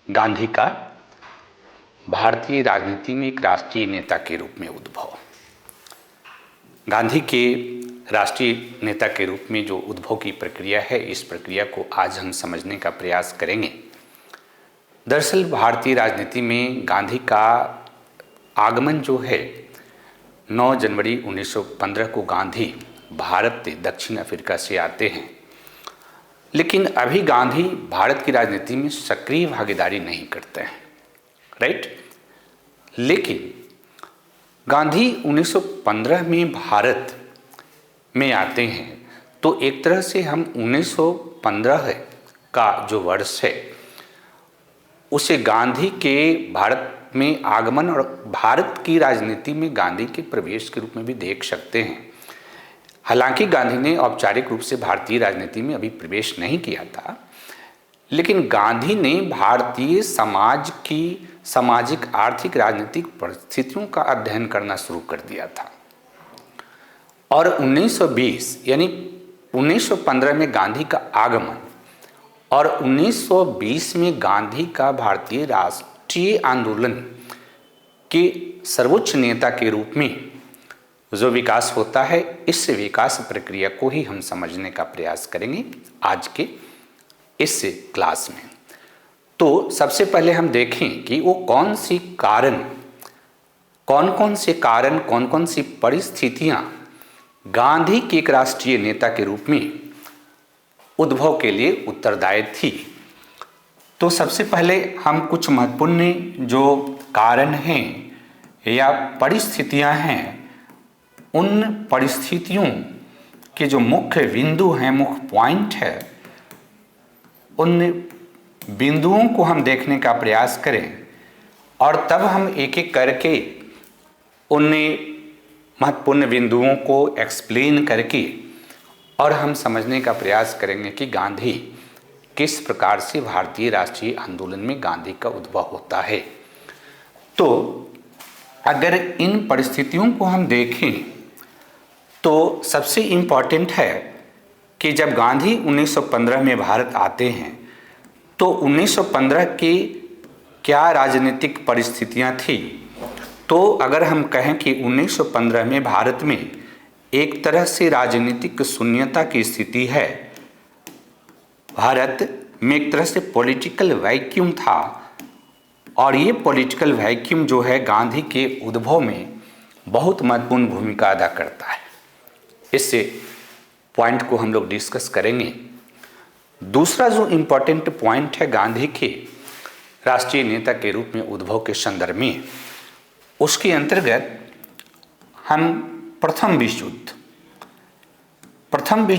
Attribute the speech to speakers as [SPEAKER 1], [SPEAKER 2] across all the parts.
[SPEAKER 1] गांधी का भारतीय राजनीति में एक राष्ट्रीय नेता के रूप में उद्भव। गांधी के राष्ट्रीय नेता के रूप में जो उद्भव की प्रक्रिया है, इस प्रक्रिया को आज हम समझने का प्रयास करेंगे। दरअसल भारतीय राजनीति में गांधी का आगमन जो है 9 जनवरी 1915 को गांधी भारत दक्षिण अफ्रीका से आते हैं, लेकिन अभी गांधी भारत की राजनीति में सक्रिय भागीदारी नहीं करते हैं, राइट। लेकिन गांधी 1915 में भारत में आते हैं, तो एक तरह से हम 1915 का जो वर्ष है उसे गांधी के भारत में आगमन और भारत की राजनीति में गांधी के प्रवेश के रूप में भी देख सकते हैं। हालांकि गांधी ने औपचारिक रूप से भारतीय राजनीति में अभी प्रवेश नहीं किया था, लेकिन गांधी ने भारतीय समाज की सामाजिक, आर्थिक, राजनीतिक परिस्थितियों का अध्ययन करना शुरू कर दिया था। और 1920 यानी 1915 में गांधी का आगमन और 1920 में गांधी का भारतीय राष्ट्रीय आंदोलन के सर्वोच्च नेता के रूप में जो विकास होता है, इस विकास प्रक्रिया को ही हम समझने का प्रयास करेंगे आज के इस क्लास में। तो सबसे पहले हम देखें कि वो कौन कौन सी परिस्थितियां गांधी के एक राष्ट्रीय नेता के रूप में उद्भव के लिए उत्तरदायी थी। तो सबसे पहले हम कुछ महत्वपूर्ण जो कारण हैं या परिस्थितियां हैं, उन परिस्थितियों के जो मुख्य बिंदु हैं, मुख्य पॉइंट है, उन बिंदुओं को हम देखने का प्रयास करें और तब हम एक एक करके उन महत्वपूर्ण बिंदुओं को एक्सप्लेन करके और हम समझने का प्रयास करेंगे कि गांधी किस प्रकार से भारतीय राष्ट्रीय आंदोलन में गांधी का उद्भव होता है। तो अगर इन परिस्थितियों को हम देखें तो सबसे इम्पॉर्टेंट है कि जब गांधी 1915 में भारत आते हैं तो 1915 की क्या राजनीतिक परिस्थितियां थी। तो अगर हम कहें कि 1915 में भारत में एक तरह से राजनीतिक शून्यता की स्थिति है, भारत में एक तरह से पॉलिटिकल वैक्यूम था, और ये पॉलिटिकल वैक्यूम जो है गांधी के उद्भव में बहुत महत्वपूर्ण भूमिका अदा करता है। इससे पॉइंट को हम लोग डिस्कस करेंगे। दूसरा जो इम्पोर्टेंट पॉइंट है गांधी के राष्ट्रीय नेता के रूप में उद्भव के संदर्भ में, उसके अंतर्गत हम प्रथम विश्व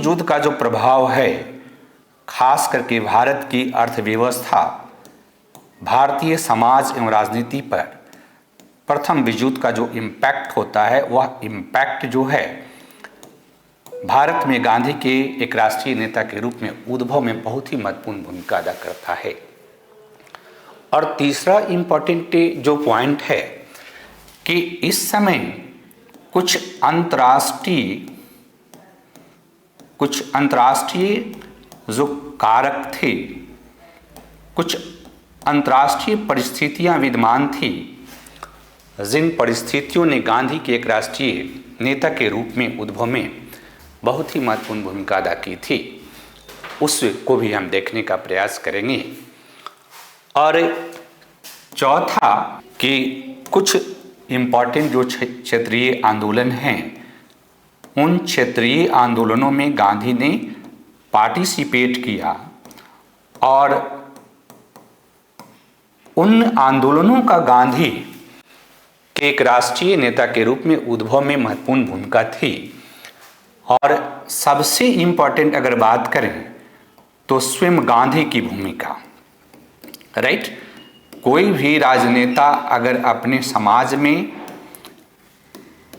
[SPEAKER 1] युद्ध का जो प्रभाव है, खास करके भारत की अर्थव्यवस्था, भारतीय समाज एवं राजनीति पर प्रथम विश्व युद्ध का जो इम्पैक्ट होता है, वह इम्पैक्ट जो है भारत में गांधी के एक राष्ट्रीय नेता के रूप में उद्भव में बहुत ही महत्वपूर्ण भूमिका अदा करता है। और तीसरा इम्पॉर्टेंट जो पॉइंट है कि इस समय कुछ अंतर्राष्ट्रीय जो कारक थे, कुछ अंतर्राष्ट्रीय परिस्थितियां विद्यमान थी, जिन परिस्थितियों ने गांधी के एक राष्ट्रीय नेता के रूप में उद्भव में बहुत ही महत्वपूर्ण भूमिका अदा की थी, उसको भी हम देखने का प्रयास करेंगे। और चौथा कि कुछ इम्पॉर्टेंट जो क्षेत्रीय आंदोलन हैं, उन क्षेत्रीय आंदोलनों में गांधी ने पार्टिसिपेट किया और उन आंदोलनों का गांधी के एक राष्ट्रीय नेता के रूप में उद्भव में महत्वपूर्ण भूमिका थी। और सबसे इम्पॉर्टेंट अगर बात करें तो स्वयं गांधी की भूमिका, राइट। कोई भी राजनेता अगर अपने समाज में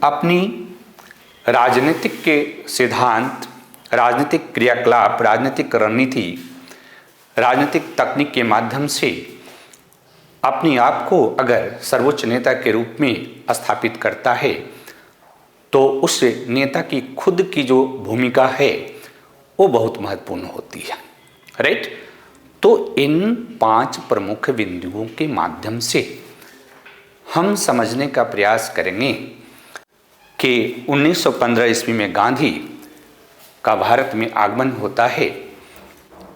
[SPEAKER 1] अपनी राजनीतिक के सिद्धांत, राजनीतिक क्रियाकलाप, राजनीतिक रणनीति, राजनीतिक तकनीक के माध्यम से अपने आप को अगर सर्वोच्च नेता के रूप में स्थापित करता है तो उस नेता की खुद की जो भूमिका है वो बहुत महत्वपूर्ण होती है, राइट। तो इन 5 प्रमुख बिंदुओं के माध्यम से हम समझने का प्रयास करेंगे कि 1915 ईस्वी में गांधी का भारत में आगमन होता है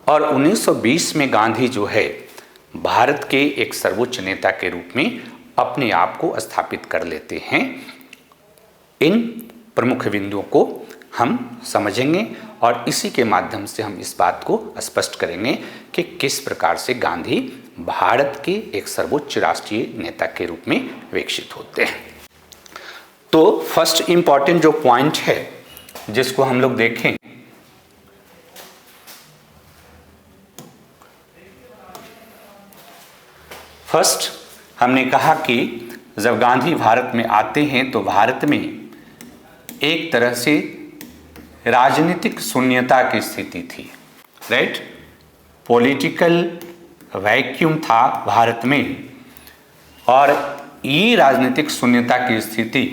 [SPEAKER 1] और 1920 में गांधी जो है भारत के एक सर्वोच्च नेता के रूप में अपने आप को स्थापित कर लेते हैं। इन प्रमुख बिंदुओं को हम समझेंगे और इसी के माध्यम से हम इस बात को स्पष्ट करेंगे कि किस प्रकार से गांधी भारत के एक सर्वोच्च राष्ट्रीय नेता के रूप में विकसित होते हैं। तो फर्स्ट इंपॉर्टेंट जो पॉइंट है जिसको हम लोग देखें, फर्स्ट हमने कहा कि जब गांधी भारत में आते हैं तो भारत में एक तरह से राजनीतिक शून्यता की स्थिति थी, राइट। पॉलिटिकल वैक्यूम था भारत में और ये राजनीतिक शून्यता की स्थिति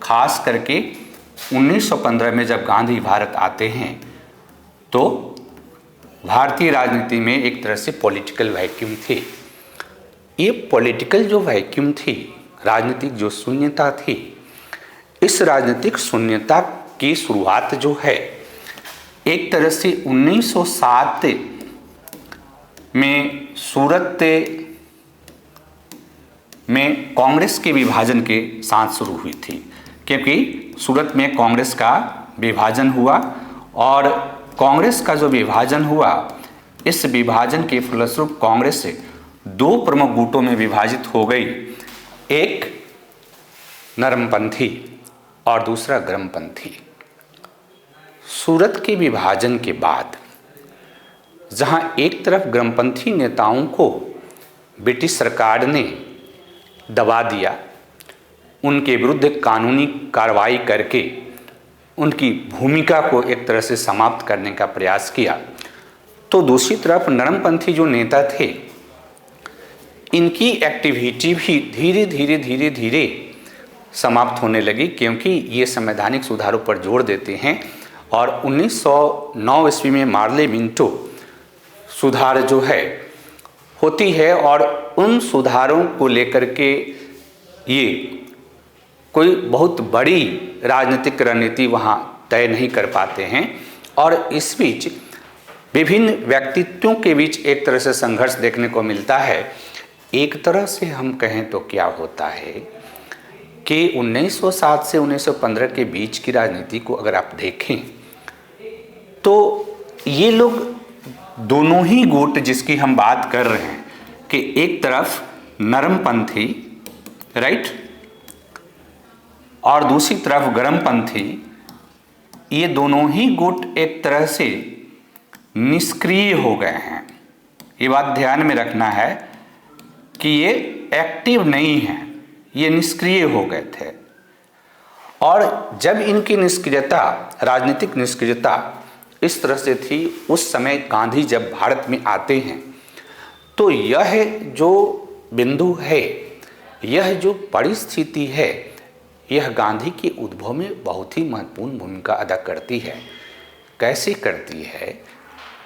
[SPEAKER 1] खास करके 1915 में जब गांधी भारत आते हैं तो भारतीय राजनीति में एक तरह से पॉलिटिकल वैक्यूम थी। ये पॉलिटिकल जो वैक्यूम थी, राजनीतिक जो शून्यता थी, इस राजनीतिक शून्यता की शुरुआत जो है एक तरह से 1907 में सूरत में कांग्रेस के विभाजन के साथ शुरू हुई थी, क्योंकि सूरत में कांग्रेस का विभाजन हुआ और कांग्रेस का जो विभाजन हुआ, इस विभाजन के फलस्वरूप कांग्रेस 2 प्रमुख गुटों में विभाजित हो गई, एक नरमपंथी और दूसरा गर्मपंथी। सूरत के विभाजन के बाद जहां एक तरफ गर्मपंथी नेताओं को ब्रिटिश सरकार ने दबा दिया, उनके विरुद्ध कानूनी कार्रवाई करके उनकी भूमिका को एक तरह से समाप्त करने का प्रयास किया, तो दूसरी तरफ नरमपंथी जो नेता थे, इनकी एक्टिविटी भी धीरे धीरे समाप्त होने लगी, क्योंकि ये संवैधानिक सुधारों पर जोर देते हैं और 1909 ईस्वी में मार्ले मिंटो सुधार जो है होती है और उन सुधारों को लेकर के ये कोई बहुत बड़ी राजनीतिक रणनीति वहाँ तय नहीं कर पाते हैं और इस बीच विभिन्न व्यक्तित्वों के बीच एक तरह से संघर्ष देखने को मिलता है। एक तरह से हम कहें तो क्या होता है कि 1907 से 1915 के बीच की राजनीति को अगर आप देखें तो ये लोग दोनों ही गुट जिसकी हम बात कर रहे हैं कि एक तरफ नरमपंथी, राइट, और दूसरी तरफ गर्मपंथी, ये दोनों ही गुट एक तरह से निष्क्रिय हो गए हैं। ये बात ध्यान में रखना है कि ये एक्टिव नहीं है, ये निष्क्रिय हो गए थे। और जब इनकी निष्क्रियता, राजनीतिक निष्क्रियता इस तरह से थी, उस समय गांधी जब भारत में आते हैं तो यह जो बिंदु है, यह जो परिस्थिति है, यह गांधी के उद्भव में बहुत ही महत्वपूर्ण भूमिका अदा करती है। कैसे करती है,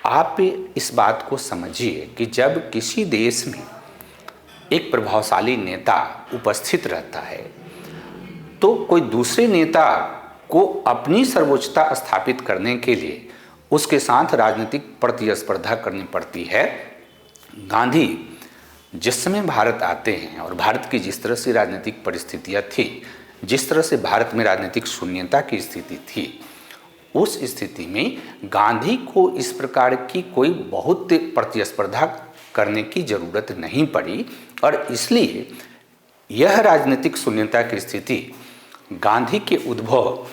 [SPEAKER 1] आप इस बात को समझिए कि जब किसी देश में एक प्रभावशाली नेता उपस्थित रहता है तो कोई दूसरे नेता को अपनी सर्वोच्चता स्थापित करने के लिए उसके साथ राजनीतिक प्रतिस्पर्धा करनी पड़ती है। गांधी जिस समय भारत आते हैं और भारत की जिस तरह से राजनीतिक परिस्थितियां थी, जिस तरह से भारत में राजनीतिक शून्यता की स्थिति थी, उस स्थिति में गांधी को इस प्रकार की कोई बहुत प्रतिस्पर्धा करने की जरूरत नहीं पड़ी और इसलिए यह राजनीतिक शून्यता की स्थिति गांधी के उद्भव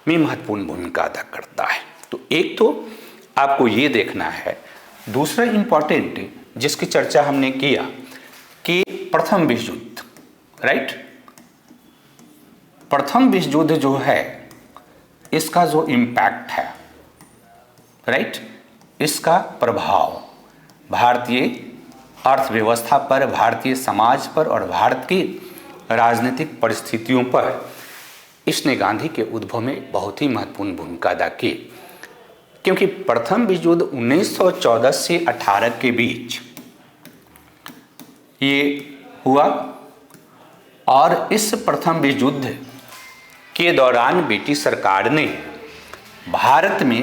[SPEAKER 1] में महत्वपूर्ण भूमिका अदा करता है। तो एक तो आपको ये देखना है। दूसरा इम्पॉर्टेंट जिसकी चर्चा हमने किया कि प्रथम विश्व युद्ध, राइट, प्रथम विश्व युद्ध जो है इसका जो इम्पैक्ट है, राइट, इसका प्रभाव भारतीय अर्थव्यवस्था पर, भारतीय समाज पर और भारत की राजनीतिक परिस्थितियों पर इसने गांधी के उद्भव में बहुत ही महत्वपूर्ण भूमिका अदा की। क्योंकि प्रथम विश्व युद्ध 1914 से 18 के बीच ये हुआ और इस प्रथम विश्व युद्ध के दौरान ब्रिटिश सरकार ने भारत में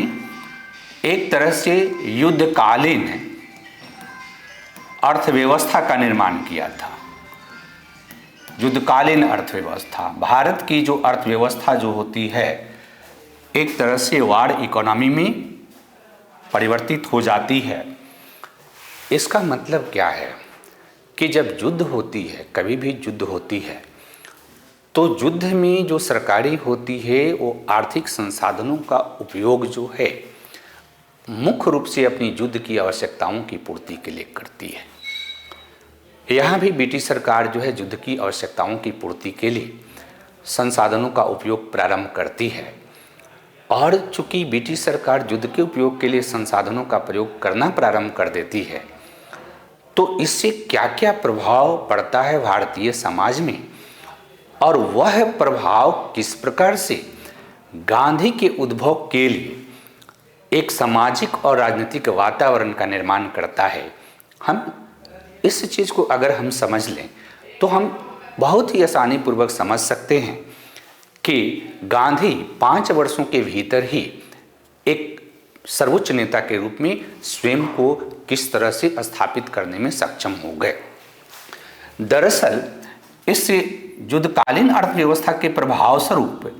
[SPEAKER 1] एक तरह से युद्धकालीन अर्थव्यवस्था का निर्माण किया था। युद्धकालीन अर्थव्यवस्था, भारत की जो अर्थव्यवस्था जो होती है एक तरह से वार इकोनॉमी में परिवर्तित हो जाती है। इसका मतलब क्या है कि जब युद्ध होती है, कभी भी युद्ध होती है, तो युद्ध में जो सरकारी होती है वो आर्थिक संसाधनों का उपयोग जो है मुख्य रूप से अपनी युद्ध की आवश्यकताओं की पूर्ति के लिए करती है। यहाँ भी ब्रिटिश सरकार जो है युद्ध की आवश्यकताओं की पूर्ति के लिए संसाधनों का उपयोग प्रारंभ करती है। और चूंकि ब्रिटिश सरकार युद्ध के उपयोग के लिए संसाधनों का प्रयोग करना प्रारंभ कर देती है, तो इससे क्या क्या प्रभाव पड़ता है भारतीय समाज में और वह प्रभाव किस प्रकार से गांधी के उद्भव के लिए एक सामाजिक और राजनीतिक वातावरण का निर्माण करता है, हम इस चीज़ को अगर हम समझ लें तो हम बहुत ही आसानी पूर्वक समझ सकते हैं कि गांधी 5 वर्षों के भीतर ही एक सर्वोच्च नेता के रूप में स्वयं को किस तरह से स्थापित करने में सक्षम हो गए। दरअसल इस युद्धकालीन अर्थव्यवस्था के प्रभाव स्वरूप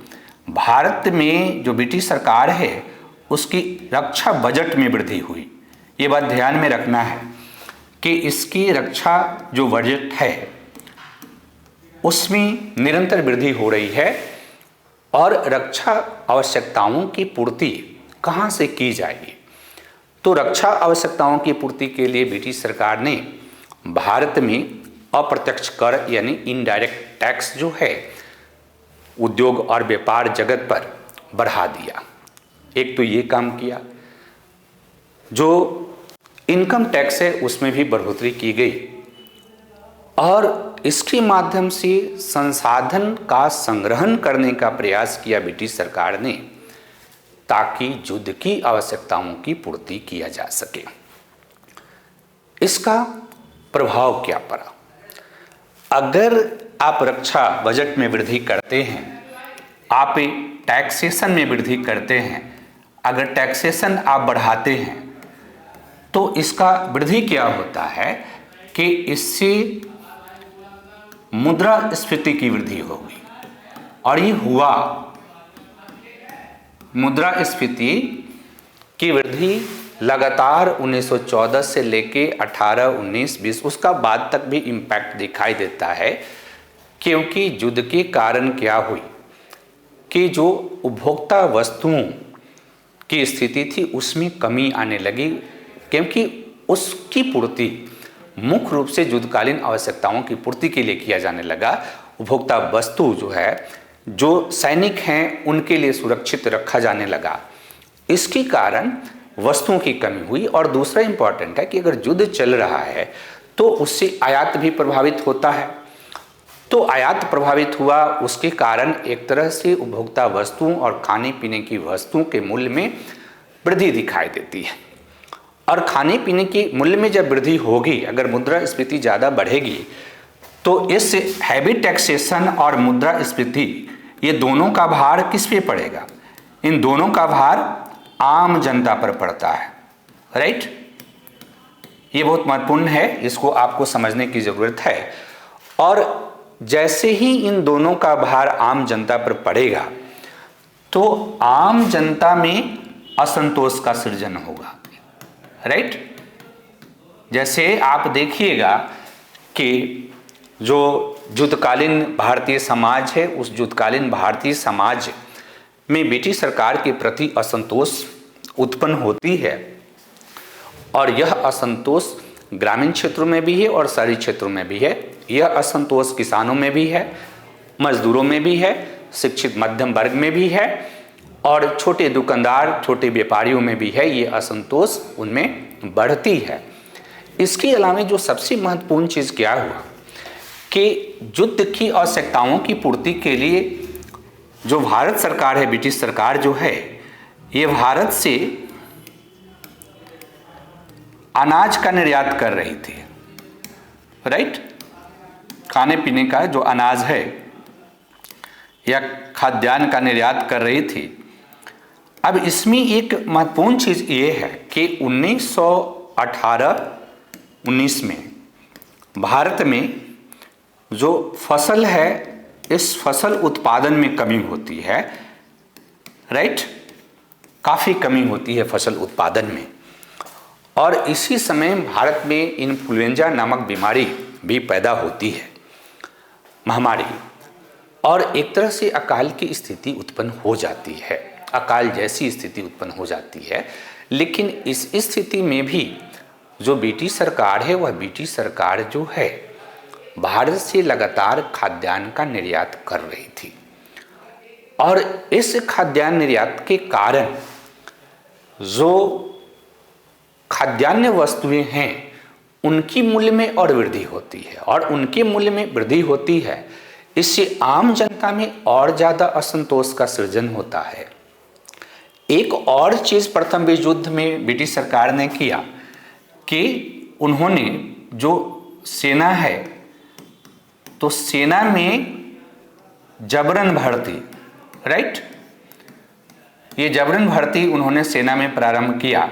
[SPEAKER 1] भारत में जो ब्रिटिश सरकार है उसकी रक्षा बजट में वृद्धि हुई। ये बात ध्यान में रखना है कि इसकी रक्षा जो बजट है उसमें निरंतर वृद्धि हो रही है और रक्षा आवश्यकताओं की पूर्ति कहाँ से की जाएगी। तो रक्षा आवश्यकताओं की पूर्ति के लिए ब्रिटिश सरकार ने भारत में अप्रत्यक्ष कर यानी इनडायरेक्ट टैक्स जो है उद्योग और व्यापार जगत पर बढ़ा दिया। एक तो ये काम किया, जो इनकम टैक्स है उसमें भी बढ़ोतरी की गई और इसके माध्यम से संसाधन का संग्रहण करने का प्रयास किया ब्रिटिश सरकार ने ताकि युद्ध की आवश्यकताओं की पूर्ति किया जा सके। इसका प्रभाव क्या पड़ा? अगर आप रक्षा बजट में वृद्धि करते हैं, आप टैक्सेशन में वृद्धि करते हैं, अगर टैक्सेशन आप बढ़ाते हैं तो इसका वृद्धि क्या होता है कि इससे मुद्रास्फीति की वृद्धि होगी और ये हुआ। मुद्रास्फीति की वृद्धि लगातार 1914 से लेके 18, 19, 20 उसका बाद तक भी इम्पैक्ट दिखाई देता है। क्योंकि युद्ध के कारण क्या हुई कि जो उपभोक्ता वस्तुओं की स्थिति थी उसमें कमी आने लगी, क्योंकि उसकी पूर्ति मुख्य रूप से युद्धकालीन आवश्यकताओं की पूर्ति के लिए किया जाने लगा। उपभोक्ता वस्तु जो है, जो सैनिक हैं उनके लिए सुरक्षित रखा जाने लगा। इसके कारण वस्तुओं की कमी हुई। और दूसरा इंपॉर्टेंट है कि अगर युद्ध चल रहा है तो उससे आयात भी प्रभावित होता है। तो आयात प्रभावित हुआ, उसके कारण एक तरह से उपभोक्ता वस्तुओं और खाने पीने की वस्तुओं के मूल्य में वृद्धि दिखाई देती है। और खाने पीने के मूल्य में जब वृद्धि होगी, अगर मुद्रास्फीति ज़्यादा बढ़ेगी, तो इस हैवी टैक्सेशन और मुद्रास्फीति ये दोनों का भार किस पे पड़ेगा? इन दोनों का भार आम जनता पर पड़ता है, राइट। ये बहुत महत्वपूर्ण है, इसको आपको समझने की ज़रूरत है। और जैसे ही इन दोनों का भार आम जनता पर पड़ेगा तो आम जनता में असंतोष का सृजन होगा, राइट। जैसे आप देखिएगा कि जो युद्धकालीन भारतीय समाज है, उस युद्धकालीन भारतीय समाज में ब्रिटिश सरकार के प्रति असंतोष उत्पन्न होती है। और यह असंतोष ग्रामीण क्षेत्रों में भी है और शहरी क्षेत्रों में भी है। यह असंतोष किसानों में भी है, मजदूरों में भी है, शिक्षित मध्यम वर्ग में भी है और छोटे दुकानदार, छोटे व्यापारियों में भी है। ये असंतोष उनमें बढ़ती है। इसके अलावा जो सबसे महत्वपूर्ण चीज़ क्या हुआ कि युद्ध की आवश्यकताओं की पूर्ति के लिए जो भारत सरकार है, ब्रिटिश सरकार जो है, ये भारत से अनाज का निर्यात कर रही थी, राइट। खाने पीने का जो अनाज है या खाद्यान्न का निर्यात कर रही थी। अब इसमें एक महत्वपूर्ण चीज़ ये है कि 1918-19 में भारत में जो फसल है, इस फसल उत्पादन में कमी होती है, राइट। काफ़ी कमी होती है फसल उत्पादन में। और इसी समय भारत में इन्फ्लुएंजा नामक बीमारी भी पैदा होती है, महामारी, और एक तरह से अकाल की स्थिति उत्पन्न हो जाती है, अकाल जैसी स्थिति उत्पन्न हो जाती है। लेकिन इस स्थिति में भी जो ब्रिटिश सरकार है, वह ब्रिटिश सरकार जो है भारत से लगातार खाद्यान्न का निर्यात कर रही थी और इस खाद्यान्न निर्यात के कारण जो खाद्यान्न वस्तुएं हैं उनकी मूल्य में और वृद्धि होती है, और उनके मूल्य में वृद्धि होती है, इससे आम जनता में और ज़्यादा असंतोष का सृजन होता है। एक और चीज़ प्रथम विश्व युद्ध में ब्रिटिश सरकार ने किया कि उन्होंने जो सेना है, तो सेना में जबरन भर्ती, राइट, ये जबरन भर्ती उन्होंने सेना में प्रारंभ किया।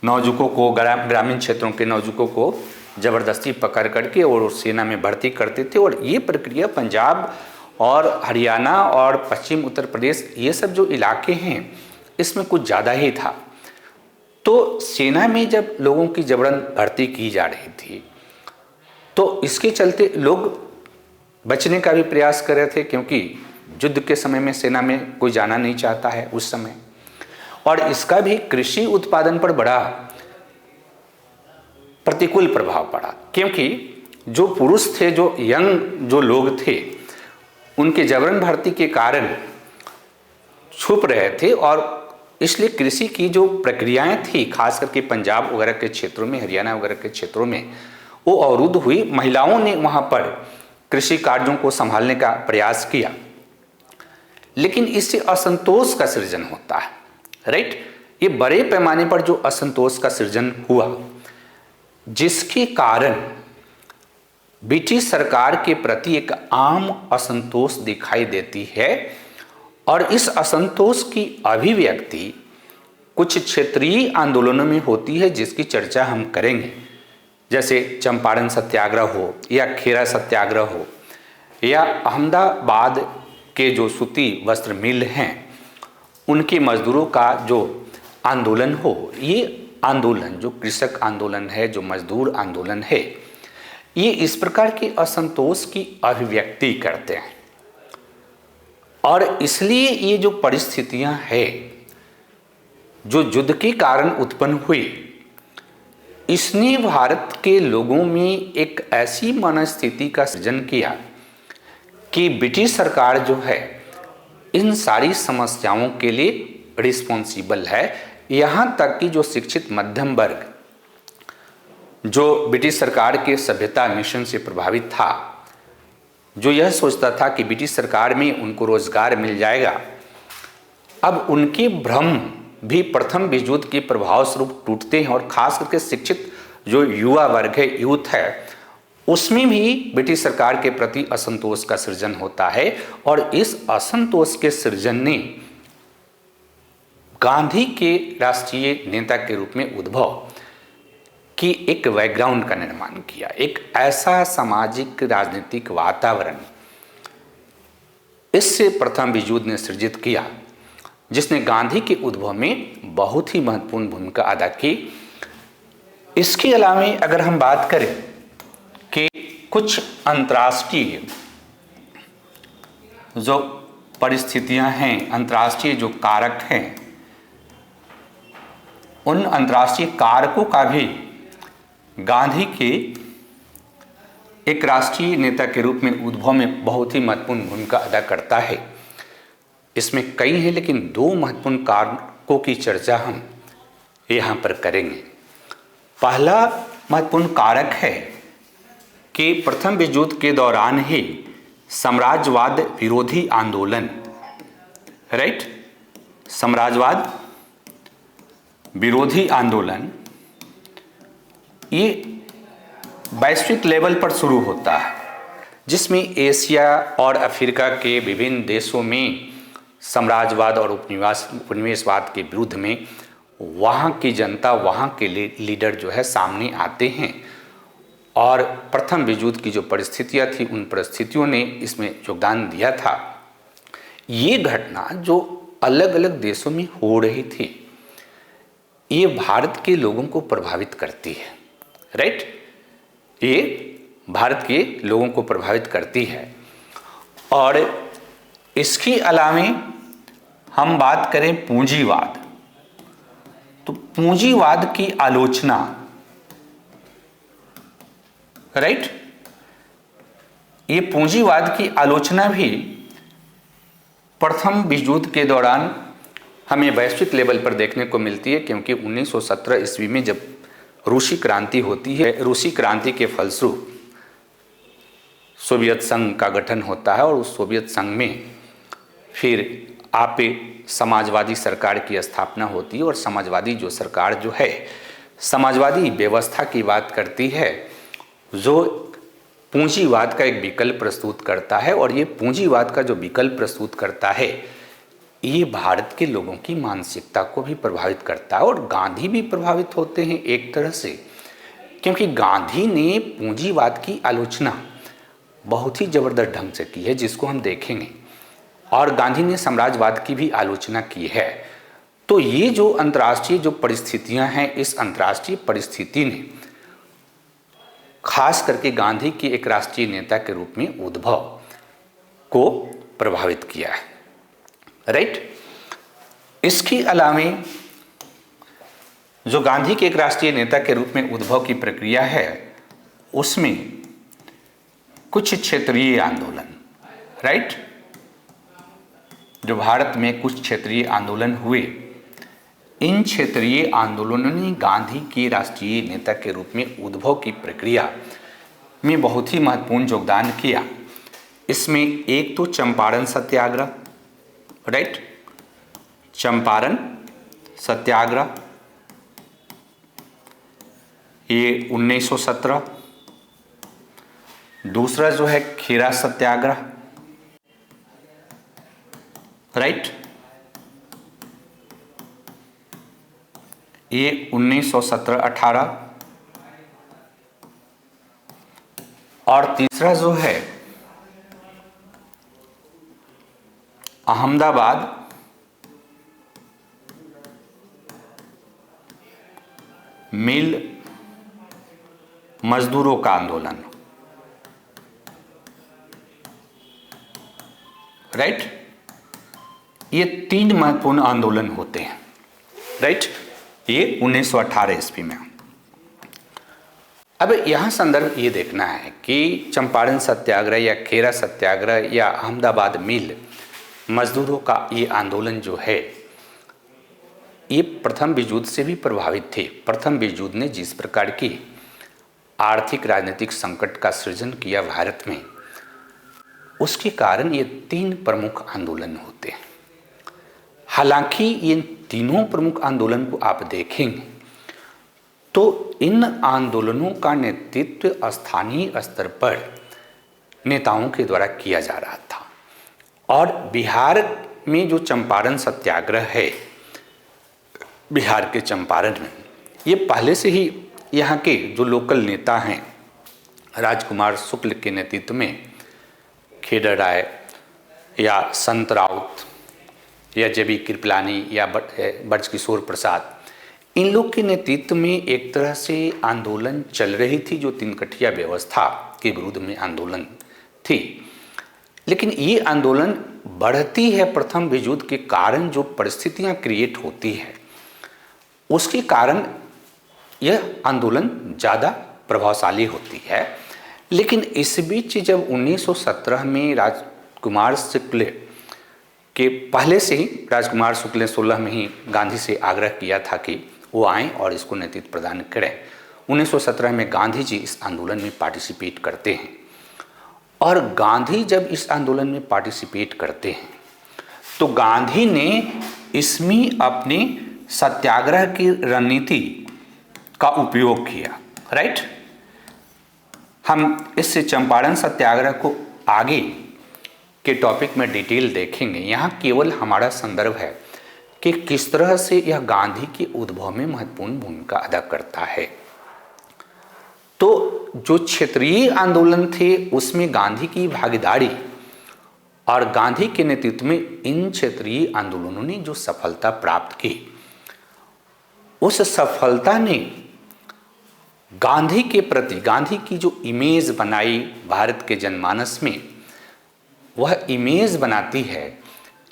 [SPEAKER 1] नौजुकों को, ग्रामीण क्षेत्रों के नौजुकों को ज़बरदस्ती पकड़ करके और सेना में भर्ती करते थे। और ये प्रक्रिया पंजाब और हरियाणा और पश्चिम उत्तर प्रदेश, ये सब जो इलाके हैं, इसमें कुछ ज़्यादा ही था। तो सेना में जब लोगों की जबरन भर्ती की जा रही थी, तो इसके चलते लोग बचने का भी प्रयास कर रहे थे, क्योंकि युद्ध के समय में सेना में कोई जाना नहीं चाहता है उस समय। और इसका भी कृषि उत्पादन पर बड़ा प्रतिकूल प्रभाव पड़ा, क्योंकि जो पुरुष थे, जो यंग जो लोग थे, उनके जबरन भर्ती के कारण छुप रहे थे, और इसलिए कृषि की जो प्रक्रियाएं थी, खास करके पंजाब वगैरह के क्षेत्रों में, हरियाणा वगैरह के क्षेत्रों में, वो अवरुद्ध हुई। महिलाओं ने वहाँ पर कृषि कार्यों को संभालने का प्रयास किया, लेकिन इससे असंतोष का सृजन होता है, राइट। ये बड़े पैमाने पर जो असंतोष का सृजन हुआ, जिसके कारण ब्रिटिश सरकार के प्रति एक आम असंतोष दिखाई देती है। और इस असंतोष की अभिव्यक्ति कुछ क्षेत्रीय आंदोलनों में होती है, जिसकी चर्चा हम करेंगे, जैसे चंपारण सत्याग्रह हो या खेरा सत्याग्रह हो, या अहमदाबाद के जो सूती वस्त्र मिल हैं उनके मजदूरों का जो आंदोलन हो। ये आंदोलन जो कृषक आंदोलन है, जो मजदूर आंदोलन है, ये इस प्रकार के असंतोष की अभिव्यक्ति करते हैं। और इसलिए ये जो परिस्थितियां हैं जो युद्ध के कारण उत्पन्न हुई, इसने भारत के लोगों में एक ऐसी मनस्थिति का सृजन किया कि ब्रिटिश सरकार जो है इन सारी समस्याओं के लिए रिस्पॉन्सिबल है। यहाँ तक कि जो शिक्षित मध्यम वर्ग, जो ब्रिटिश सरकार के सभ्यता मिशन से प्रभावित था, जो यह सोचता था कि ब्रिटिश सरकार में उनको रोजगार मिल जाएगा, अब उनके भ्रम भी प्रथम विश्व युद्ध के प्रभाव स्वरूप टूटते हैं। और खास करके शिक्षित जो युवा वर्ग है, यूथ है, उसमें भी ब्रिटिश सरकार के प्रति असंतोष का सृजन होता है। और इस असंतोष के सृजन ने गांधी के राष्ट्रीय नेता के रूप में उद्भव की एक बैकग्राउंड का निर्माण किया, एक ऐसा सामाजिक राजनीतिक वातावरण इससे प्रथम विश्व युद्ध ने सृजित किया, जिसने गांधी के उद्भव में बहुत ही महत्वपूर्ण भूमिका अदा की। इसके अलावा अगर हम बात करें कि कुछ अंतर्राष्ट्रीय जो परिस्थितियां हैं, अंतर्राष्ट्रीय जो कारक हैं, उन अंतर्राष्ट्रीय कारकों का भी गांधी के एक राष्ट्रीय नेता के रूप में उद्भव में बहुत ही महत्वपूर्ण भूमिका अदा करता है। इसमें कई हैं, लेकिन दो महत्वपूर्ण कारकों की चर्चा हम यहाँ पर करेंगे। पहला महत्वपूर्ण कारक है कि प्रथम विश्व युद्ध के दौरान ही साम्राज्यवाद विरोधी आंदोलन, राइट, साम्राज्यवाद विरोधी आंदोलन ये वैश्विक लेवल पर शुरू होता है, जिसमें एशिया और अफ्रीका के विभिन्न देशों में साम्राज्यवाद और उपनिवेशवाद के विरुद्ध में वहाँ की जनता, वहाँ के लीडर जो है सामने आते हैं और प्रथम विश्व युद्ध की जो परिस्थितियाँ थी उन परिस्थितियों ने इसमें योगदान दिया था। ये घटना जो अलग अलग देशों में हो रही थी ये भारत के लोगों को प्रभावित करती है, राइट, ये भारत के लोगों को प्रभावित करती है। और इसके अलावे हम बात करें पूंजीवाद, तो पूंजीवाद की आलोचना, राइट, ये पूंजीवाद की आलोचना भी प्रथम विश्व युद्ध के दौरान हमें वैश्विक लेवल पर देखने को मिलती है, क्योंकि 1917 ईस्वी में जब रूसी क्रांति होती है, रूसी क्रांति के फलस्वरूप सोवियत संघ का गठन होता है और उस सोवियत संघ में फिर आपे समाजवादी सरकार की स्थापना होती है। और समाजवादी जो सरकार जो है समाजवादी व्यवस्था की बात करती है जो पूंजीवाद का एक विकल्प प्रस्तुत करता है। और ये पूंजीवाद का जो विकल्प प्रस्तुत करता है ये भारत के लोगों की मानसिकता को भी प्रभावित करता है। और गांधी भी प्रभावित होते हैं एक तरह से, क्योंकि गांधी ने पूंजीवाद की आलोचना बहुत ही ज़बरदस्त ढंग से की है, जिसको हम देखेंगे। और गांधी ने साम्राज्यवाद की भी आलोचना की है। तो ये जो अंतर्राष्ट्रीय जो परिस्थितियां हैं, इस अंतर्राष्ट्रीय परिस्थिति ने खास करके गांधी की एक राष्ट्रीय नेता के रूप में उद्भव को प्रभावित किया है, राइट। इसके अलावे जो गांधी के एक राष्ट्रीय नेता के रूप में उद्भव की प्रक्रिया है उसमें कुछ क्षेत्रीय आंदोलन, राइट, जो भारत में कुछ क्षेत्रीय आंदोलन हुए, इन क्षेत्रीय आंदोलनों ने गांधी के राष्ट्रीय नेता के रूप में उद्भव की प्रक्रिया में बहुत ही महत्वपूर्ण योगदान किया। इसमें एक तो चंपारण सत्याग्रह, राइट, चंपारण सत्याग्रह ये 1917। दूसरा जो है खेरा सत्याग्रह, राइट, ये 1917-18। और तीसरा जो है अहमदाबाद मिल मजदूरों का आंदोलन, राइट। ये तीन महत्वपूर्ण आंदोलन होते हैं, राइट, ये 1918 ईस्वी में। अब यहाँ संदर्भ ये देखना है कि चंपारण सत्याग्रह या खेरा सत्याग्रह या अहमदाबाद मिल मजदूरों का ये आंदोलन जो है ये प्रथम विश्व युद्ध से भी प्रभावित थे। प्रथम विश्व युद्ध ने जिस प्रकार की आर्थिक राजनीतिक संकट का सृजन किया भारत में, उसके कारण ये तीन प्रमुख आंदोलन होते हैं। हालांकि इन तीनों प्रमुख आंदोलन को आप देखेंगे तो इन आंदोलनों का नेतृत्व स्थानीय स्तर पर नेताओं के द्वारा किया जा रहा था। और बिहार में जो चंपारण सत्याग्रह है, बिहार के चंपारण में, ये पहले से ही यहाँ के जो लोकल नेता हैं राजकुमार शुक्ल के नेतृत्व में, खेडर राय या संत राउत या जेबी कृपलानी या ब्रजकिशोर प्रसाद, इन लोग के नेतृत्व में एक तरह से आंदोलन चल रही थी जो तीनकठिया व्यवस्था के विरुद्ध में आंदोलन थी। लेकिन ये आंदोलन बढ़ती है प्रथम विश्व युद्ध के कारण, जो परिस्थितियां क्रिएट होती है उसके कारण यह आंदोलन ज़्यादा प्रभावशाली होती है। लेकिन इस बीच जब 1917 में राजकुमार शुक्ल के पहले से ही राजकुमार शुक्ल ने 16 में ही गांधी से आग्रह किया था कि वो आएँ और इसको नेतृत्व प्रदान करें। 1917 में गांधी जी इस आंदोलन में पार्टिसिपेट करते हैं और गांधी जब इस आंदोलन में पार्टिसिपेट करते हैं तो गांधी ने इसमें अपने सत्याग्रह की रणनीति का उपयोग किया। राइट, हम इससे चंपारण सत्याग्रह को आगे के टॉपिक में डिटेल देखेंगे। यहाँ केवल हमारा संदर्भ है कि किस तरह से यह गांधी के उद्भव में महत्वपूर्ण भूमिका अदा करता है। तो जो क्षेत्रीय आंदोलन थे उसमें गांधी की भागीदारी और गांधी के नेतृत्व में इन क्षेत्रीय आंदोलनों ने जो सफलता प्राप्त की, उस सफलता ने गांधी के प्रति, गांधी की जो इमेज बनाई भारत के जनमानस में, वह इमेज बनाती है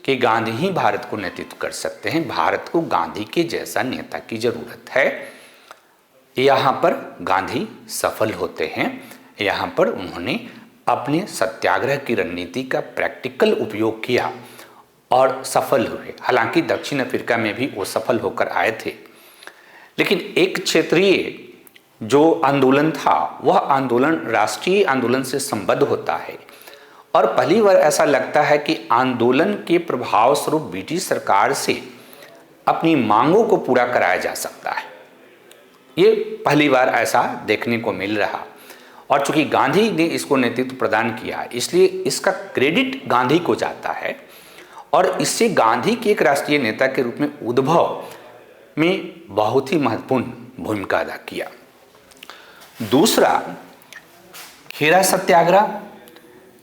[SPEAKER 1] कि गांधी ही भारत को नेतृत्व कर सकते हैं, भारत को गांधी के जैसा नेता की जरूरत है। यहाँ पर गांधी सफल होते हैं। यहाँ पर उन्होंने अपने सत्याग्रह की रणनीति का प्रैक्टिकल उपयोग किया और सफल हुए। हालांकि दक्षिण अफ्रीका में भी वो सफल होकर आए थे, लेकिन एक क्षेत्रीय जो आंदोलन था वह आंदोलन राष्ट्रीय आंदोलन से संबद्ध होता है और पहली बार ऐसा लगता है कि आंदोलन के प्रभाव स्वरूप ब्रिटिश सरकार से अपनी मांगों को पूरा कराया जा सकता है। ये पहली बार ऐसा देखने को मिल रहा और चूंकि गांधी ने इसको नेतृत्व प्रदान किया इसलिए इसका क्रेडिट गांधी को जाता है और इससे गांधी के एक राष्ट्रीय नेता के रूप में उद्भव में बहुत ही महत्वपूर्ण भूमिका अदा किया। दूसरा, खेरा सत्याग्रह।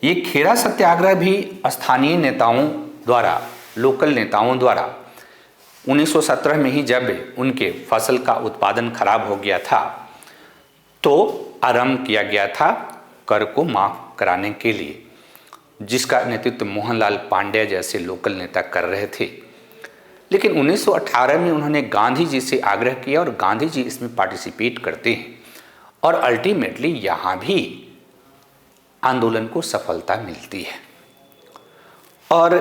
[SPEAKER 1] ये खेरा सत्याग्रह भी स्थानीय नेताओं द्वारा, लोकल नेताओं द्वारा 1917 में ही जब उनके फसल का उत्पादन खराब हो गया था तो आरंभ किया गया था कर को माफ कराने के लिए, जिसका नेतृत्व मोहनलाल पांड्या जैसे लोकल नेता कर रहे थे। लेकिन 1918 में उन्होंने गांधी जी से आग्रह किया और गांधी जी इसमें पार्टिसिपेट करते हैं और अल्टीमेटली यहाँ भी आंदोलन को सफलता मिलती है। और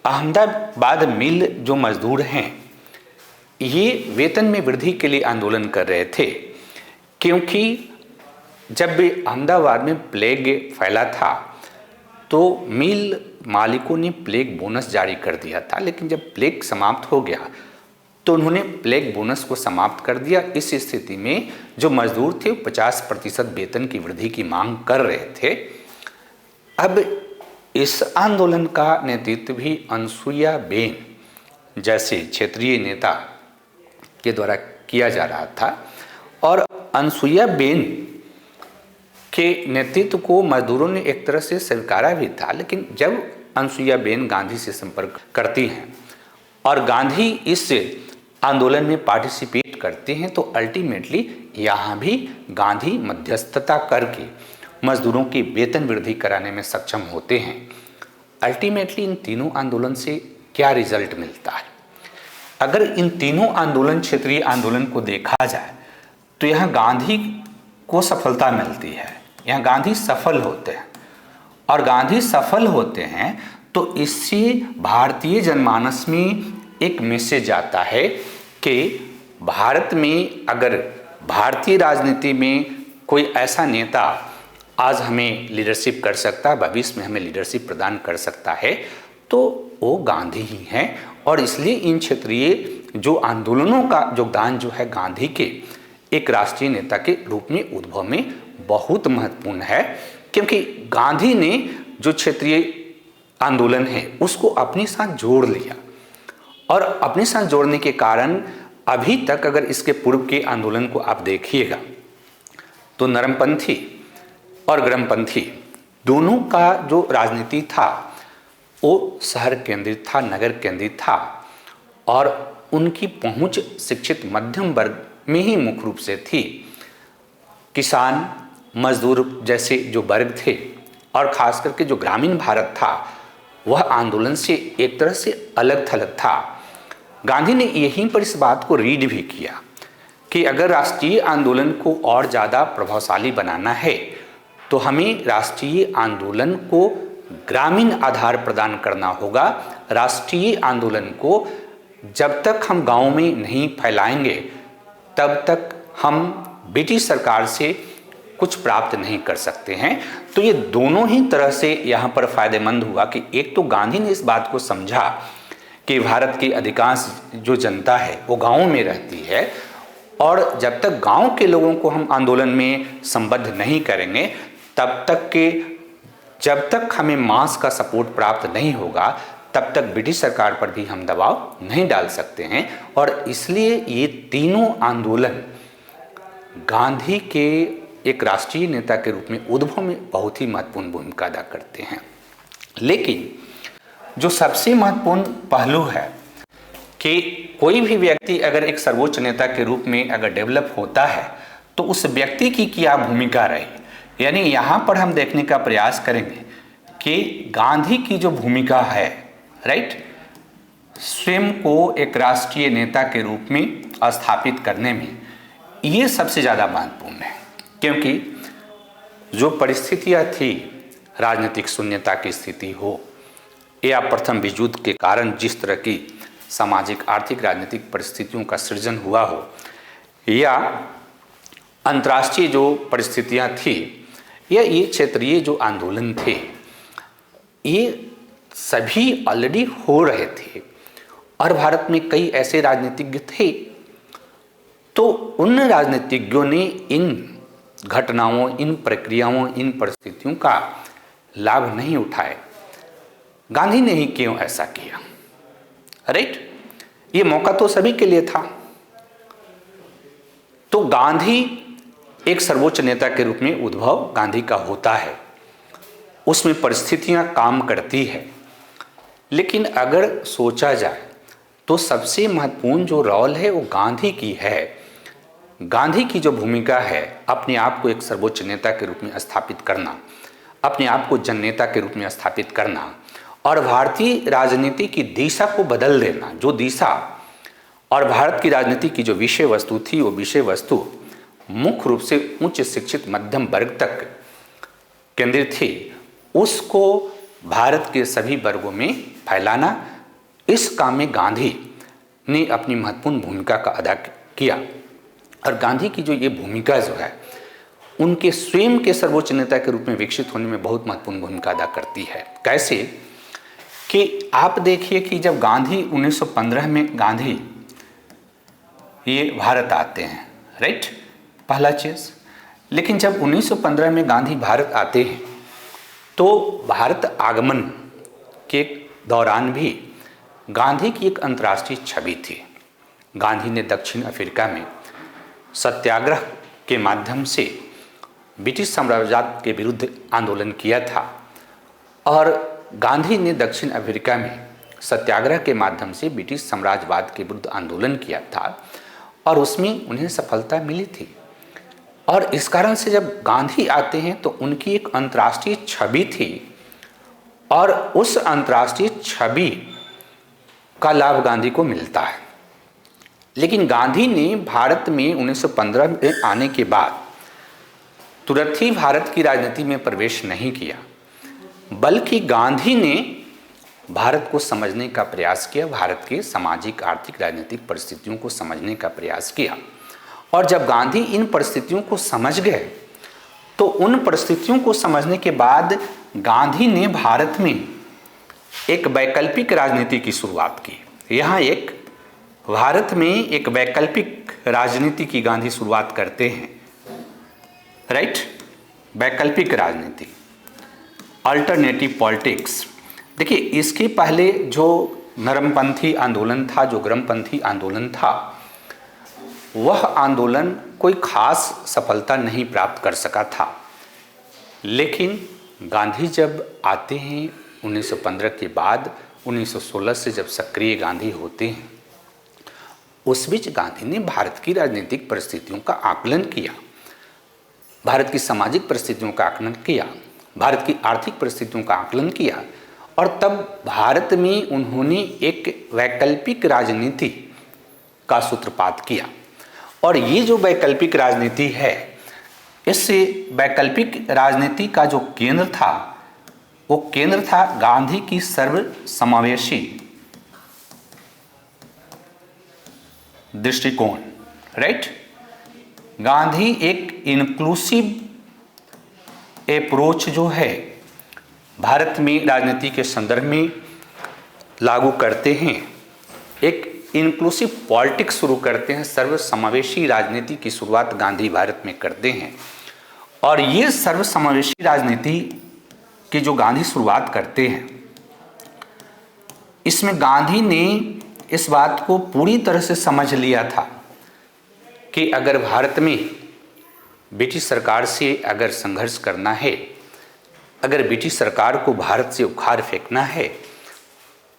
[SPEAKER 1] अहमदाबाद मिल जो मजदूर हैं ये वेतन में वृद्धि के लिए आंदोलन कर रहे थे, क्योंकि जब भी अहमदाबाद में प्लेग फैला था तो मिल मालिकों ने प्लेग बोनस जारी कर दिया था। लेकिन जब प्लेग समाप्त हो गया तो उन्होंने प्लेग बोनस को समाप्त कर दिया। इस स्थिति में जो मजदूर थे 50% वेतन की वृद्धि की मांग कर रहे थे। अब इस आंदोलन का नेतृत्व भी अनसुईया बेन जैसे क्षेत्रीय नेता के द्वारा किया जा रहा था और अनसुईया बेन के नेतृत्व को मजदूरों ने एक तरह से स्वीकारा भी था। लेकिन जब अनसुईया बेन गांधी से संपर्क करती हैं और गांधी इस आंदोलन में पार्टिसिपेट करते हैं तो अल्टीमेटली यहाँ भी गांधी मध्यस्थता करके मजदूरों की वेतन वृद्धि कराने में सक्षम होते हैं। अल्टीमेटली इन तीनों आंदोलन से क्या रिजल्ट मिलता है? अगर इन तीनों आंदोलन, क्षेत्रीय आंदोलन को देखा जाए तो यहाँ गांधी को सफलता मिलती है, यहाँ गांधी सफल होते हैं और गांधी सफल होते हैं तो इससे भारतीय जनमानस में एक मैसेज आता है कि भारत में अगर भारतीय राजनीति में कोई ऐसा नेता आज हमें लीडरशिप कर सकता है, भविष्य में हमें लीडरशिप प्रदान कर सकता है, तो वो गांधी ही हैं। और इसलिए इन क्षेत्रीय जो आंदोलनों का योगदान जो है गांधी के एक राष्ट्रीय नेता के रूप में उद्भव में बहुत महत्वपूर्ण है, क्योंकि गांधी ने जो क्षेत्रीय आंदोलन है उसको अपने साथ जोड़ लिया और अपने साथ जोड़ने के कारण अभी तक अगर इसके पूर्व के आंदोलन को आप देखिएगा तो नरमपंथी और गरमपंथी दोनों का जो राजनीति था वो शहर केंद्रित था, नगर केंद्रित था और उनकी पहुंच शिक्षित मध्यम वर्ग में ही मुख्य रूप से थी। किसान, मजदूर जैसे जो वर्ग थे और खास करके जो ग्रामीण भारत था वह आंदोलन से एक तरह से अलग थलग था। गांधी ने यहीं पर इस बात को रीड भी किया कि अगर राष्ट्रीय आंदोलन को और ज़्यादा प्रभावशाली बनाना है तो हमें राष्ट्रीय आंदोलन को ग्रामीण आधार प्रदान करना होगा। राष्ट्रीय आंदोलन को जब तक हम गांव में नहीं फैलाएंगे तब तक हम ब्रिटिश सरकार से कुछ प्राप्त नहीं कर सकते हैं। तो ये दोनों ही तरह से यहाँ पर फायदेमंद हुआ कि एक तो गांधी ने इस बात को समझा कि भारत की अधिकांश जो जनता है वो गाँव में रहती है, और जब तक गांव के लोगों को हम आंदोलन में संबद्ध नहीं करेंगे जब तक हमें मास का सपोर्ट प्राप्त नहीं होगा तब तक ब्रिटिश सरकार पर भी हम दबाव नहीं डाल सकते हैं। और इसलिए ये तीनों आंदोलन गांधी के एक राष्ट्रीय नेता के रूप में उद्भव में बहुत ही महत्वपूर्ण भूमिका अदा करते हैं। लेकिन जो सबसे महत्वपूर्ण पहलू है कि कोई भी व्यक्ति अगर एक सर्वोच्च नेता के रूप में अगर डेवलप होता है तो उस व्यक्ति की क्या भूमिका रही, यानी यहाँ पर हम देखने का प्रयास करेंगे कि गांधी की जो भूमिका है, राइट, स्वयं को एक राष्ट्रीय नेता के रूप में स्थापित करने में, ये सबसे ज़्यादा महत्वपूर्ण है। क्योंकि जो परिस्थितियाँ थी, राजनीतिक शून्यता की स्थिति हो या प्रथम विश्व युद्ध के कारण जिस तरह की सामाजिक आर्थिक राजनीतिक परिस्थितियों का सृजन हुआ हो, या अंतर्राष्ट्रीय जो परिस्थितियां थी, या ये क्षेत्रीय जो आंदोलन थे, ये सभी ऑलरेडी हो रहे थे और भारत में कई ऐसे राजनीतिज्ञ थे। तो उन राजनीतिज्ञों ने इन घटनाओं, इन प्रक्रियाओं, इन परिस्थितियों का लाभ नहीं उठाए। गांधी ने ही क्यों ऐसा किया, राइट? ये मौका तो सभी के लिए था। तो गांधी एक सर्वोच्च नेता के रूप में उद्भव गांधी का होता है, उसमें परिस्थितियां काम करती है। लेकिन अगर सोचा जाए तो सबसे महत्वपूर्ण जो रोल है वो गांधी की है। गांधी की जो भूमिका है, अपने आप को एक सर्वोच्च नेता के रूप में स्थापित करना, अपने आप को जननेता के रूप में स्थापित करना और भारतीय राजनीति की दिशा को बदल देना। जो दिशा और भारत की राजनीति की जो विषय वस्तु थी, वो विषय वस्तु मुख्य रूप से उच्च शिक्षित मध्यम वर्ग तक केंद्रित थी, उसको भारत के सभी वर्गों में फैलाना, इस काम में गांधी ने अपनी महत्वपूर्ण भूमिका का अदा किया। और गांधी की जो ये भूमिका जो है, उनके स्वयं के सर्वोच्च नेता के रूप में विकसित होने में बहुत महत्वपूर्ण भूमिका अदा करती है। कैसे कि आप देखिए कि जब गांधी 1915 में गांधी ये भारत आते हैं, राइट, पहला चीज़। लेकिन जब 1915 में गांधी भारत आते हैं तो भारत आगमन के दौरान भी गांधी की एक अंतर्राष्ट्रीय छवि थी। गांधी ने दक्षिण अफ्रीका में सत्याग्रह के माध्यम से ब्रिटिश साम्राज्यवाद के विरुद्ध आंदोलन किया था, और गांधी ने दक्षिण अफ्रीका में सत्याग्रह के माध्यम से ब्रिटिश साम्राज्यवाद के विरुद्ध आंदोलन किया था और उसमें उन्हें सफलता मिली थी। और इस कारण से जब गांधी आते हैं तो उनकी एक अंतर्राष्ट्रीय छवि थी, और उस अंतर्राष्ट्रीय छवि का लाभ गांधी को मिलता है। लेकिन गांधी ने भारत में 1915 में आने के बाद तुरंत ही भारत की राजनीति में प्रवेश नहीं किया, बल्कि गांधी ने भारत को समझने का प्रयास किया, भारत के सामाजिक आर्थिक राजनीतिक परिस्थितियों को समझने का प्रयास किया। और जब गांधी इन परिस्थितियों को समझ गए तो उन परिस्थितियों को समझने के बाद गांधी ने भारत में एक वैकल्पिक राजनीति की शुरुआत की। यहाँ एक भारत में एक वैकल्पिक राजनीति की गांधी शुरुआत करते हैं, राइट, वैकल्पिक राजनीति, अल्टरनेटिव पॉलिटिक्स। देखिए, इसके पहले जो नरमपंथी आंदोलन था, जो ग्रामपंथी आंदोलन था, वह आंदोलन कोई खास सफलता नहीं प्राप्त कर सका था। लेकिन गांधी जब आते हैं 1915 के बाद, 1916 से जब सक्रिय गांधी होते हैं, उस बीच गांधी ने भारत की राजनीतिक परिस्थितियों का आकलन किया, भारत की सामाजिक परिस्थितियों का आकलन किया, भारत की आर्थिक परिस्थितियों का आकलन किया, और तब भारत में उन्होंने एक वैकल्पिक राजनीति का सूत्रपात किया। और ये जो वैकल्पिक राजनीति है, इस वैकल्पिक राजनीति का जो केंद्र था वो केंद्र था गांधी की सर्वसमावेशी दृष्टिकोण, राइट। गांधी एक इंक्लूसिव अप्रोच जो है भारत में राजनीति के संदर्भ में लागू करते हैं, एक इंक्लूसिव पॉलिटिक्स शुरू करते हैं, सर्वसमावेशी राजनीति की शुरुआत गांधी भारत में करते हैं। और ये सर्वसमावेशी राजनीति की जो गांधी शुरुआत करते हैं, इसमें गांधी ने इस बात को पूरी तरह से समझ लिया था कि अगर भारत में ब्रिटिश सरकार से अगर संघर्ष करना है, अगर ब्रिटिश सरकार को भारत से उखाड़ फेंकना है,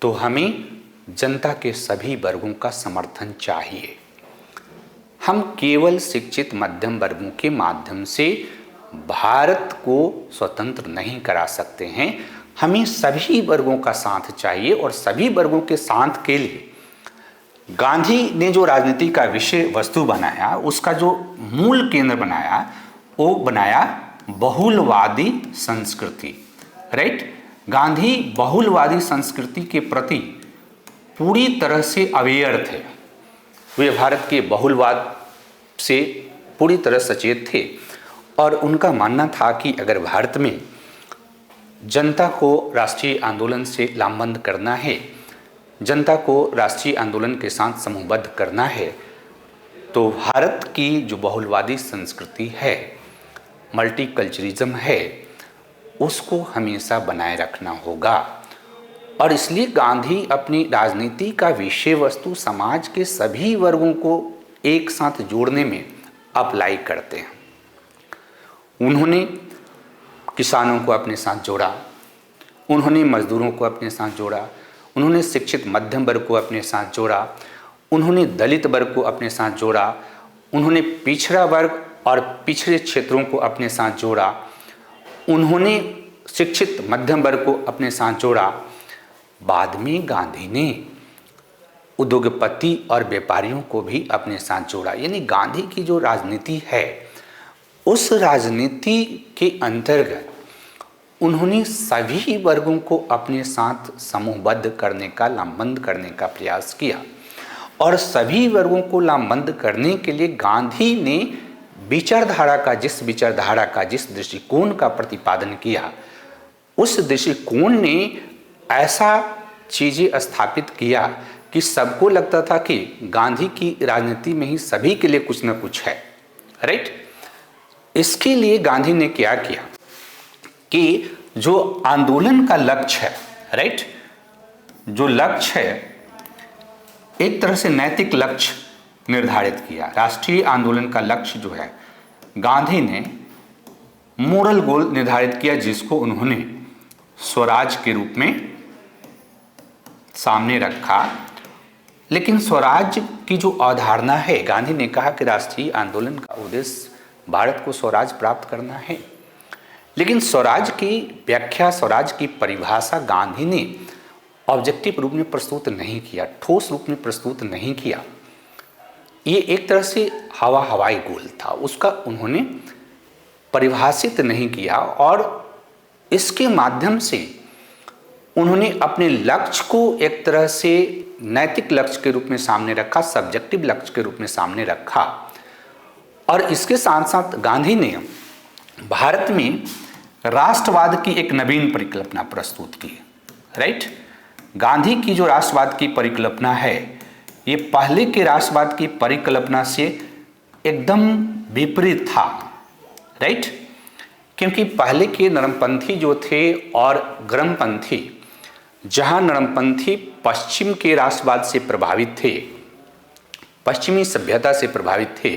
[SPEAKER 1] तो हमें जनता के सभी वर्गों का समर्थन चाहिए। हम केवल शिक्षित मध्यम वर्गों के माध्यम से भारत को स्वतंत्र नहीं करा सकते हैं, हमें सभी वर्गों का साथ चाहिए। और सभी वर्गों के साथ के लिए गांधी ने जो राजनीति का विषय वस्तु बनाया, उसका जो मूल केंद्र बनाया, वो बनाया बहुलवादी संस्कृति, राइट। गांधी बहुलवादी संस्कृति के प्रति पूरी तरह से अवेयर थे। वे भारत के बहुलवाद से पूरी तरह सचेत थे और उनका मानना था कि अगर भारत में जनता को राष्ट्रीय आंदोलन से लामबंद करना है, जनता को राष्ट्रीय आंदोलन के साथ समूहबद्ध करना है, तो भारत की जो बहुलवादी संस्कृति है, मल्टीकल्चरिज्म है, उसको हमेशा बनाए रखना होगा। और इसलिए गांधी अपनी राजनीति का विषय वस्तु समाज के सभी वर्गों को एक साथ जोड़ने में अप्लाई करते हैं। उन्होंने किसानों को अपने साथ जोड़ा, उन्होंने मजदूरों को अपने साथ जोड़ा, उन्होंने शिक्षित मध्यम वर्ग को अपने साथ जोड़ा, उन्होंने दलित वर्ग को अपने साथ जोड़ा, उन्होंने पिछड़ा वर्ग और पिछड़े क्षेत्रों को अपने साथ जोड़ा, उन्होंने शिक्षित मध्यम वर्ग को अपने साथ जोड़ा। बाद में गांधी ने उद्योगपति और व्यापारियों को भी अपने साथ जोड़ा। यानी गांधी की जो राजनीति है, उस राजनीति के अंतर्गत उन्होंने सभी वर्गों को अपने साथ समूहबद्ध करने का, लामबंद करने का प्रयास किया। और सभी वर्गों को लामबंद करने के लिए गांधी ने विचारधारा का जिस दृष्टिकोण का प्रतिपादन किया, उस दृष्टिकोण ने ऐसा चीज़ें स्थापित किया कि सबको लगता था कि गांधी की राजनीति में ही सभी के लिए कुछ न कुछ है, राइट। इसके लिए गांधी ने क्या किया कि जो आंदोलन का लक्ष्य है, राइट, जो लक्ष्य है, एक तरह से नैतिक लक्ष्य निर्धारित किया। राष्ट्रीय आंदोलन का लक्ष्य जो है, गांधी ने मोरल गोल निर्धारित किया, जिसको उन्होंने स्वराज के रूप में सामने रखा। लेकिन स्वराज की जो अवधारणा है, गांधी ने कहा कि राष्ट्रीय आंदोलन का उद्देश्य भारत को स्वराज प्राप्त करना है। लेकिन स्वराज की व्याख्या, स्वराज की परिभाषा गांधी ने ऑब्जेक्टिव रूप में प्रस्तुत नहीं किया, ठोस रूप में प्रस्तुत नहीं किया। ये एक तरह से हवाई गोल था, उसका उन्होंने परिभाषित नहीं किया। और इसके माध्यम से उन्होंने अपने लक्ष्य को एक तरह से नैतिक लक्ष्य के रूप में सामने रखा, सब्जेक्टिव लक्ष्य के रूप में सामने रखा। और इसके साथ साथ गांधी ने भारत में राष्ट्रवाद की एक नवीन परिकल्पना प्रस्तुत की, राइट। गांधी की जो राष्ट्रवाद की परिकल्पना है, ये पहले के राष्ट्रवाद की परिकल्पना से एकदम विपरीत था, राइट। क्योंकि पहले के नरमपंथी जो थे और गर्मपंथी, जहां नरमपंथी पश्चिम के राष्ट्रवाद से प्रभावित थे, पश्चिमी सभ्यता से प्रभावित थे,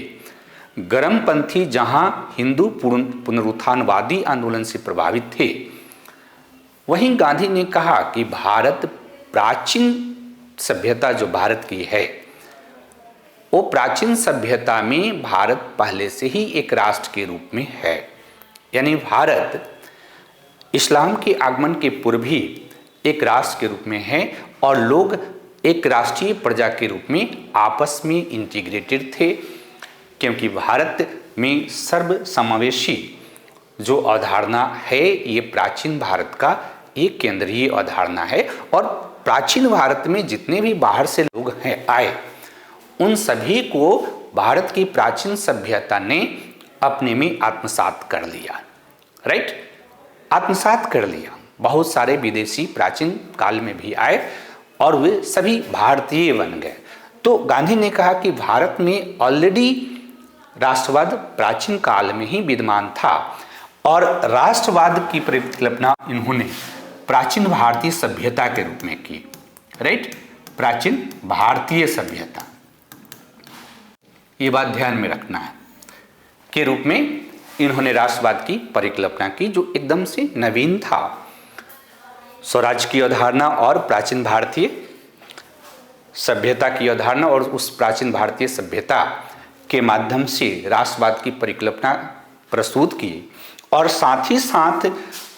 [SPEAKER 1] गर्मपंथी जहां हिंदू पुनरुत्थानवादी आंदोलन से प्रभावित थे, वहीं गांधी ने कहा कि भारत प्राचीन सभ्यता जो भारत की है, वो प्राचीन सभ्यता में भारत पहले से ही एक राष्ट्र के रूप में है। यानी भारत इस्लाम के आगमन के पूर्व ही एक राष्ट्र के रूप में है और लोग एक राष्ट्रीय प्रजा के रूप में आपस में इंटीग्रेटेड थे। क्योंकि भारत में सर्वसमावेशी जो अवधारणा है, ये प्राचीन भारत का एक केंद्रीय अवधारणा है। और प्राचीन भारत में जितने भी बाहर से लोग हैं आए, उन सभी को भारत की प्राचीन सभ्यता ने अपने में आत्मसात कर लिया। राइट, आत्मसात कर लिया। बहुत सारे विदेशी प्राचीन काल में भी आए और वे सभी भारतीय बन गए। तो गांधी ने कहा कि भारत में ऑलरेडी राष्ट्रवाद प्राचीन काल में ही विद्यमान था और राष्ट्रवाद की परिकल्पना इन्होंने प्राचीन भारतीय सभ्यता के रूप में की। राइट, प्राचीन भारतीय सभ्यता, ये बात ध्यान में रखना है, के रूप में इन्होंने राष्ट्रवाद की परिकल्पना की, जो एकदम से नवीन था। स्वराज की अवधारणा और प्राचीन भारतीय सभ्यता की अवधारणा, और उस प्राचीन भारतीय सभ्यता के माध्यम से राष्ट्रवाद की परिकल्पना प्रस्तुत की। और साथ ही साथ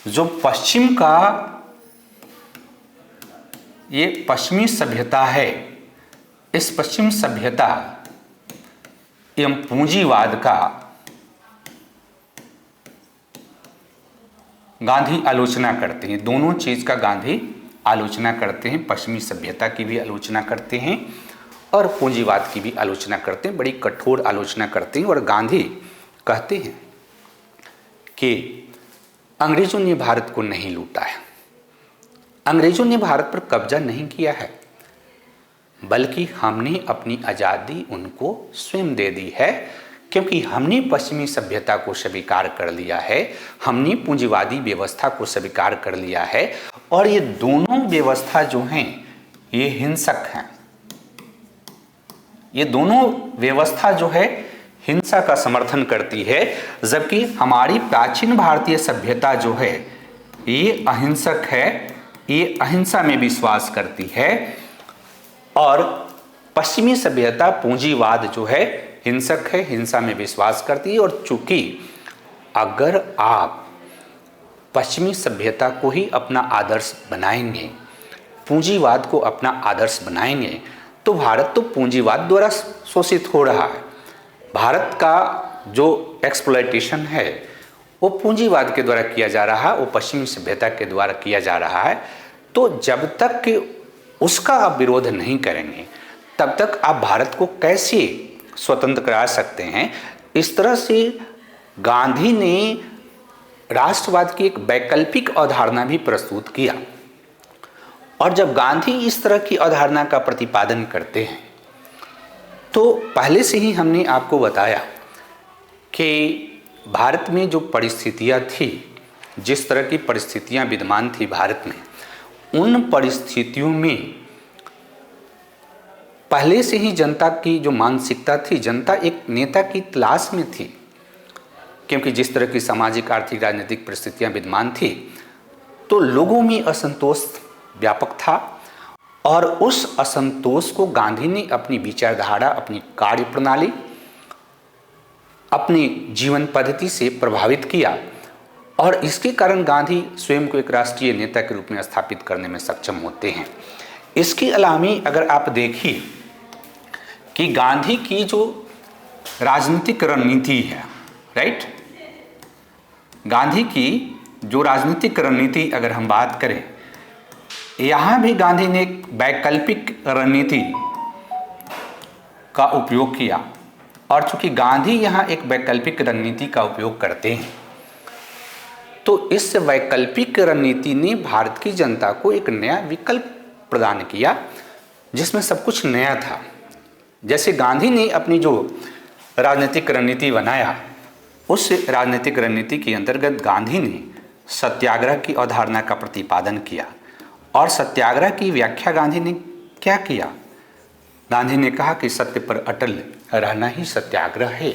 [SPEAKER 1] जो पश्चिम का ये पश्चिमी सभ्यता है, इस पश्चिम सभ्यता एवं पूंजीवाद का गांधी आलोचना करते हैं। दोनों चीज का गांधी आलोचना करते हैं। पश्चिमी सभ्यता की भी आलोचना करते हैं और पूंजीवाद की भी आलोचना करते हैं, बड़ी कठोर आलोचना करते हैं। और गांधी कहते हैं कि अंग्रेजों ने भारत को नहीं लूटा है, अंग्रेजों ने भारत पर कब्जा नहीं किया है, बल्कि हमने अपनी आज़ादी उनको स्वयं दे दी है, क्योंकि हमने पश्चिमी सभ्यता को स्वीकार कर लिया है, हमने पूंजीवादी व्यवस्था को स्वीकार कर लिया है। और ये दोनों व्यवस्था जो हैं ये हिंसक हैं, ये दोनों व्यवस्था जो है हिंसा का समर्थन करती है, जबकि हमारी प्राचीन भारतीय सभ्यता जो है ये अहिंसक है, ये अहिंसा में विश्वास करती है। और पश्चिमी सभ्यता पूंजीवाद जो है हिंसक है, हिंसा में विश्वास करती है। और चूंकि अगर आप पश्चिमी सभ्यता को ही अपना आदर्श बनाएंगे, पूंजीवाद को अपना आदर्श बनाएंगे, तो भारत तो पूंजीवाद द्वारा शोषित हो रहा है। भारत का जो एक्सप्लॉयटेशन है वो पूंजीवाद के द्वारा किया जा रहा है, वो पश्चिमी सभ्यता के द्वारा किया जा रहा है। तो जब तक कि उसका आप विरोध नहीं करेंगे, तब तक आप भारत को कैसे स्वतंत्र करा सकते हैं। इस तरह से गांधी ने राष्ट्रवाद की एक वैकल्पिक अवधारणा भी प्रस्तुत किया। और जब गांधी इस तरह की अवधारणा का प्रतिपादन करते हैं, तो पहले से ही हमने आपको बताया कि भारत में जो परिस्थितियां थी, जिस तरह की परिस्थितियां विद्यमान थी भारत में, उन परिस्थितियों में पहले से ही जनता की जो मानसिकता थी, जनता एक नेता की तलाश में थी, क्योंकि जिस तरह की सामाजिक आर्थिक राजनीतिक परिस्थितियां विद्यमान थी, तो लोगों में असंतोष व्यापक था। और उस असंतोष को गांधी ने अपनी विचारधारा, अपनी कार्य प्रणाली, अपनी जीवन पद्धति से प्रभावित किया। और इसके कारण गांधी स्वयं को एक राष्ट्रीय नेता के रूप में स्थापित करने में सक्षम होते हैं। इसके अलावा अगर आप देखिए कि गांधी की जो राजनीतिक रणनीति है, राइट, गांधी की जो राजनीतिक रणनीति अगर हम बात करें, यहाँ भी गांधी ने एक वैकल्पिक रणनीति का उपयोग किया। और चूंकि गांधी यहाँ एक वैकल्पिक रणनीति का उपयोग करते हैं, तो इस वैकल्पिक रणनीति ने भारत की जनता को एक नया विकल्प प्रदान किया, जिसमें सब कुछ नया था। जैसे गांधी ने अपनी जो राजनीतिक रणनीति बनाया, उस राजनीतिक रणनीति के अंतर्गत गांधी ने सत्याग्रह की अवधारणा का प्रतिपादन किया। और सत्याग्रह की व्याख्या गांधी ने क्या किया? गांधी ने कहा कि सत्य पर अटल रहना ही सत्याग्रह है।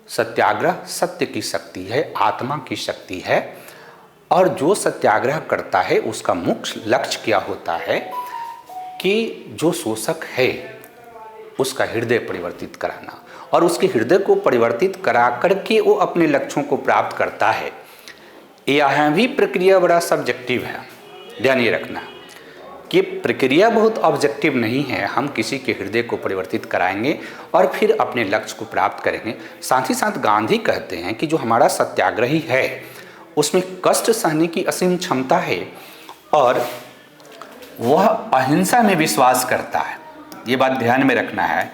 [SPEAKER 1] सत्याग्रह सत्य की शक्ति है, आत्मा की शक्ति है। और जो सत्याग्रह करता है उसका मुख्य लक्ष्य क्या होता है कि जो शोषक है उसका हृदय परिवर्तित कराना, और उसके हृदय को परिवर्तित करा करके वो अपने लक्ष्यों को प्राप्त करता है। यह भी प्रक्रिया बड़ा सब्जेक्टिव है, ध्यान ये रखना कि प्रक्रिया बहुत ऑब्जेक्टिव नहीं है, हम किसी के हृदय को परिवर्तित कराएंगे और फिर अपने लक्ष्य को प्राप्त करेंगे। साथ ही साथ गांधी कहते हैं कि जो हमारा सत्याग्रही है उसमें कष्ट सहने की असीम क्षमता है और वह अहिंसा में विश्वास करता है। ये बात ध्यान में रखना है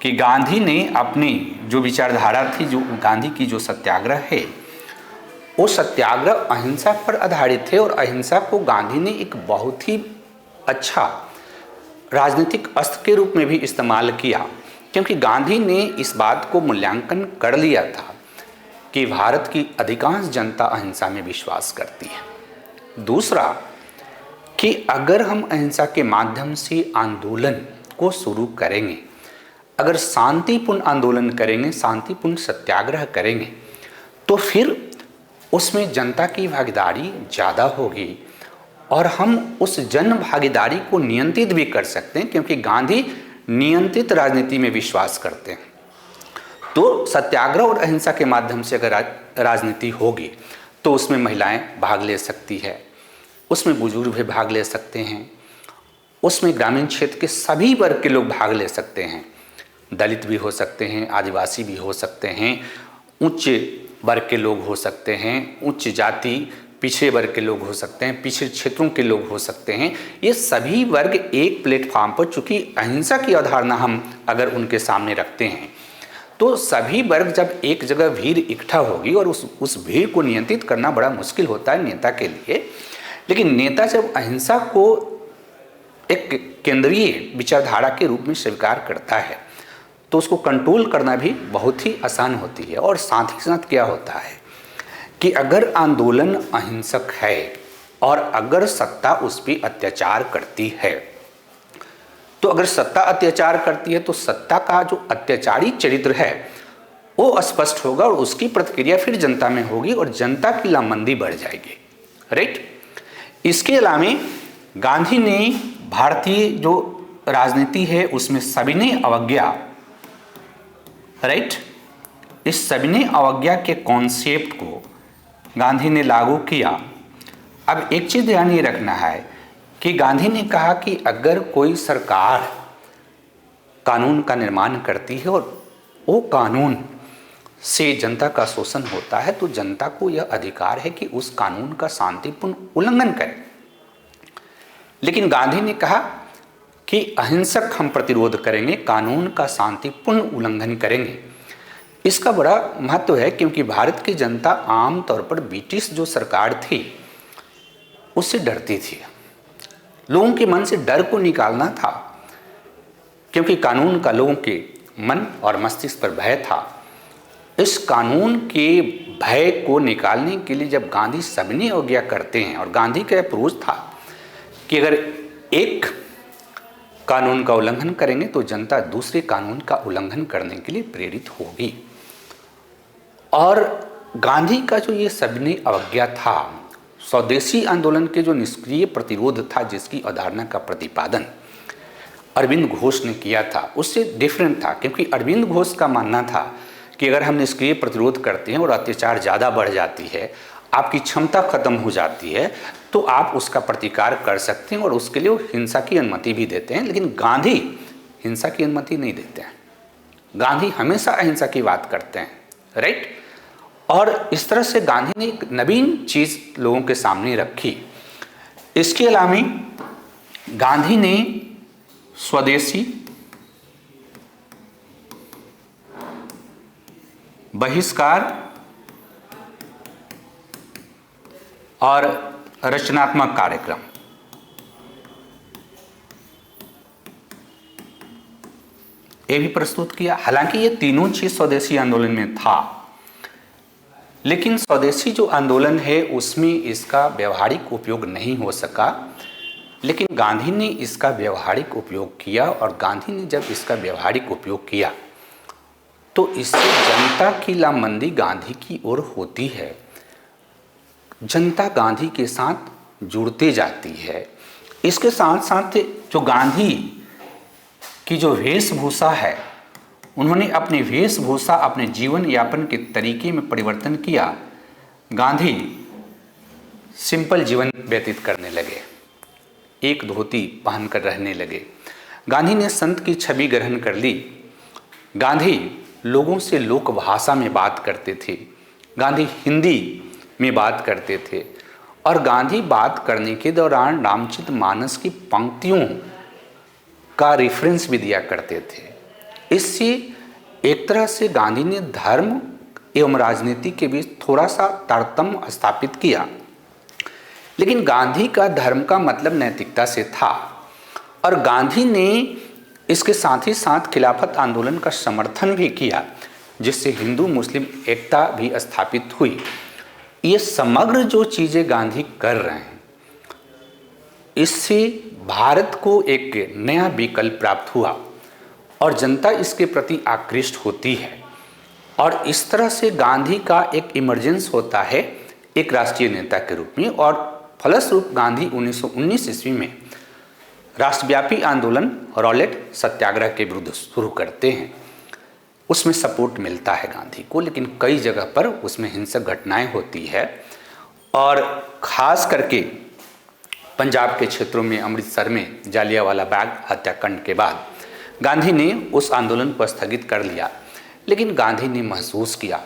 [SPEAKER 1] कि गांधी ने अपनी जो विचारधारा थी, जो गांधी की जो सत्याग्रह है, वो सत्याग्रह अहिंसा पर आधारित थे और अहिंसा को गांधी ने एक बहुत ही अच्छा राजनीतिक अस्त्र के रूप में भी इस्तेमाल किया, क्योंकि गांधी ने इस बात को मूल्यांकन कर लिया था कि भारत की अधिकांश जनता अहिंसा में विश्वास करती है। दूसरा कि अगर हम अहिंसा के माध्यम से आंदोलन को शुरू करेंगे, अगर शांतिपूर्ण आंदोलन करेंगे, शांतिपूर्ण सत्याग्रह करेंगे, तो फिर उसमें जनता की भागीदारी ज़्यादा होगी और हम उस जन भागीदारी को नियंत्रित भी कर सकते हैं, क्योंकि गांधी नियंत्रित राजनीति में विश्वास करते हैं। तो सत्याग्रह और अहिंसा के माध्यम से अगर राजनीति होगी तो उसमें महिलाएं भाग ले सकती है, उसमें बुजुर्ग भी भाग ले सकते हैं, उसमें ग्रामीण क्षेत्र के सभी वर्ग के लोग भाग ले सकते हैं, दलित भी हो सकते हैं, आदिवासी भी हो सकते हैं, उच्च वर्ग के लोग हो सकते हैं, उच्च जाति पिछड़े वर्ग के लोग हो सकते हैं, पिछड़े क्षेत्रों के लोग हो सकते हैं। ये सभी वर्ग एक प्लेटफॉर्म पर, चूंकि अहिंसा की अवधारणा हम अगर उनके सामने रखते हैं तो सभी वर्ग जब एक जगह भीड़ इकट्ठा होगी और उस भीड़ को नियंत्रित करना बड़ा मुश्किल होता है नेता के लिए। लेकिन नेता जब अहिंसा को एक केंद्रीय विचारधारा के रूप में स्वीकार करता है तो उसको कंट्रोल करना भी बहुत ही आसान होती है। और साथ ही साथ क्या होता है कि अगर आंदोलन अहिंसक है और अगर सत्ता उस पर अत्याचार करती है, तो अगर सत्ता अत्याचार करती है तो सत्ता का जो अत्याचारी चरित्र है वो स्पष्ट होगा और उसकी प्रतिक्रिया फिर जनता में होगी और जनता की लामबंदी बढ़ जाएगी। राइट। इसके अलावा गांधी ने भारतीय जो राजनीति है उसमें सविनय अवज्ञा, राइट, इस सविनय अवज्ञा के कॉन्सेप्ट को गांधी ने लागू किया। अब एक चीज़ ध्यान ये रखना है कि गांधी ने कहा कि अगर कोई सरकार कानून का निर्माण करती है और वो कानून से जनता का शोषण होता है तो जनता को यह अधिकार है कि उस कानून का शांतिपूर्ण उल्लंघन करे। लेकिन गांधी ने कहा कि अहिंसक हम प्रतिरोध करेंगे, कानून का शांतिपूर्ण उल्लंघन करेंगे। इसका बड़ा महत्व है क्योंकि भारत की जनता आम तौर पर ब्रिटिश जो सरकार थी उससे डरती थी। लोगों के मन से डर को निकालना था, क्योंकि कानून का लोगों के मन और मस्तिष्क पर भय था। इस कानून के भय को निकालने के लिए जब गांधी सविनय अवज्ञा करते हैं, और गांधी का अप्रोच था कि अगर एक कानून का उल्लंघन करेंगे तो जनता दूसरे कानून का उल्लंघन करने के लिए प्रेरित होगी। और गांधी का जो ये सविनय अवज्ञा था, स्वदेशी आंदोलन के जो निष्क्रिय प्रतिरोध था जिसकी अवधारणा का प्रतिपादन अरविंद घोष ने किया था, उससे डिफरेंट था। क्योंकि अरविंद घोष का मानना था कि अगर हम निष्क्रिय प्रतिरोध करते हैं और अत्याचार ज़्यादा बढ़ जाती है, आपकी क्षमता खत्म हो जाती है, तो आप उसका प्रतिकार कर सकते हैं और उसके लिए वो हिंसा की अनुमति भी देते हैं। लेकिन गांधी हिंसा की अनुमति नहीं देते हैं। गांधी हमेशा अहिंसा की बात करते हैं। राइट। और इस तरह से गांधी ने एक नवीन चीज़ लोगों के सामने रखी। इसके अलावा गांधी ने स्वदेशी, बहिष्कार और रचनात्मक कार्यक्रम, ये भी प्रस्तुत किया। हालांकि ये तीनों चीज स्वदेशी आंदोलन में था, लेकिन स्वदेशी जो आंदोलन है उसमें इसका व्यवहारिक उपयोग नहीं हो सका। लेकिन गांधी ने इसका व्यवहारिक उपयोग किया, और गांधी ने जब इसका व्यवहारिक उपयोग किया तो इससे जनता की लामबंदी गांधी की ओर होती है। जनता गांधी के साथ जुड़ती जाती है। इसके साथ साथ जो गांधी की जो वेशभूषा है, उन्होंने अपनी वेशभूषा अपने जीवन यापन के तरीके में परिवर्तन किया। गांधी सिंपल जीवन व्यतीत करने लगे। एक धोती पहनकर रहने लगे। गांधी ने संत की छवि ग्रहण कर ली। गांधी लोगों से लोक भाषा में बात करते थे। गांधी हिंदी में बात करते थे और गांधी बात करने के दौरान रामचरितमानस की पंक्तियों का रेफरेंस भी दिया करते थे। इससे एक तरह से गांधी ने धर्म एवं राजनीति के बीच थोड़ा सा तारतम्य स्थापित किया। लेकिन गांधी का धर्म का मतलब नैतिकता से था और गांधी ने इसके साथ ही साथ खिलाफत आंदोलन का समर्थन भी किया, जिससे हिंदू मुस्लिम एकता भी स्थापित हुई। ये समग्र जो चीज़ें गांधी कर रहे हैं, इससे भारत को एक नया विकल्प प्राप्त हुआ और जनता इसके प्रति आकृष्ट होती है और इस तरह से गांधी का एक इमरजेंस होता है एक राष्ट्रीय नेता के रूप में। और फलस्वरूप गांधी 1919 ईस्वी में राष्ट्रव्यापी आंदोलन रॉलेट सत्याग्रह के विरुद्ध शुरू करते हैं। उसमें सपोर्ट मिलता है गांधी को, लेकिन कई जगह पर उसमें हिंसक घटनाएं होती है और ख़ास करके पंजाब के क्षेत्रों में, अमृतसर में जालियांवाला बाग हत्याकांड के बाद गांधी ने उस आंदोलन को स्थगित कर लिया। लेकिन गांधी ने महसूस किया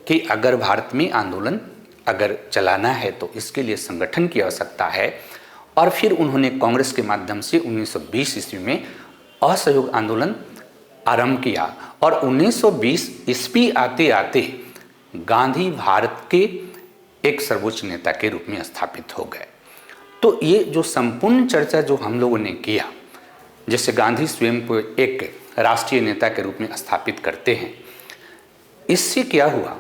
[SPEAKER 1] कि अगर भारत में आंदोलन अगर चलाना है तो इसके लिए संगठन की आवश्यकता है और फिर उन्होंने कांग्रेस के माध्यम से 1920 ईस्वी में असहयोग आंदोलन आरंभ किया और 1920 ईस्वी आते आते गांधी भारत के एक सर्वोच्च नेता के रूप में स्थापित हो गए। तो ये जो संपूर्ण चर्चा जो हम लोगों ने किया, जैसे गांधी स्वयं को एक राष्ट्रीय नेता के रूप में स्थापित करते हैं, इससे क्या हुआ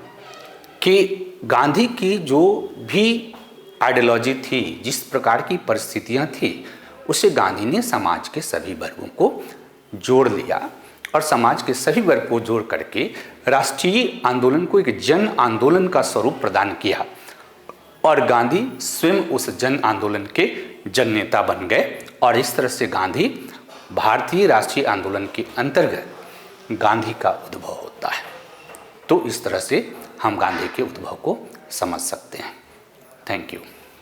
[SPEAKER 1] कि गांधी की जो भी आइडियोलॉजी थी, जिस प्रकार की परिस्थितियां थी, उसे गांधी ने समाज के सभी वर्गों को जोड़ लिया और समाज के सभी वर्ग को जोड़ करके राष्ट्रीय आंदोलन को एक जन आंदोलन का स्वरूप प्रदान किया और गांधी स्वयं उस जन आंदोलन के जन नेता बन गए। और इस तरह से गांधी भारतीय राष्ट्रीय आंदोलन के अंतर्गत गांधी का उद्भव होता है। तो इस तरह से हम गांधी के उद्भव को समझ सकते हैं। Thank you.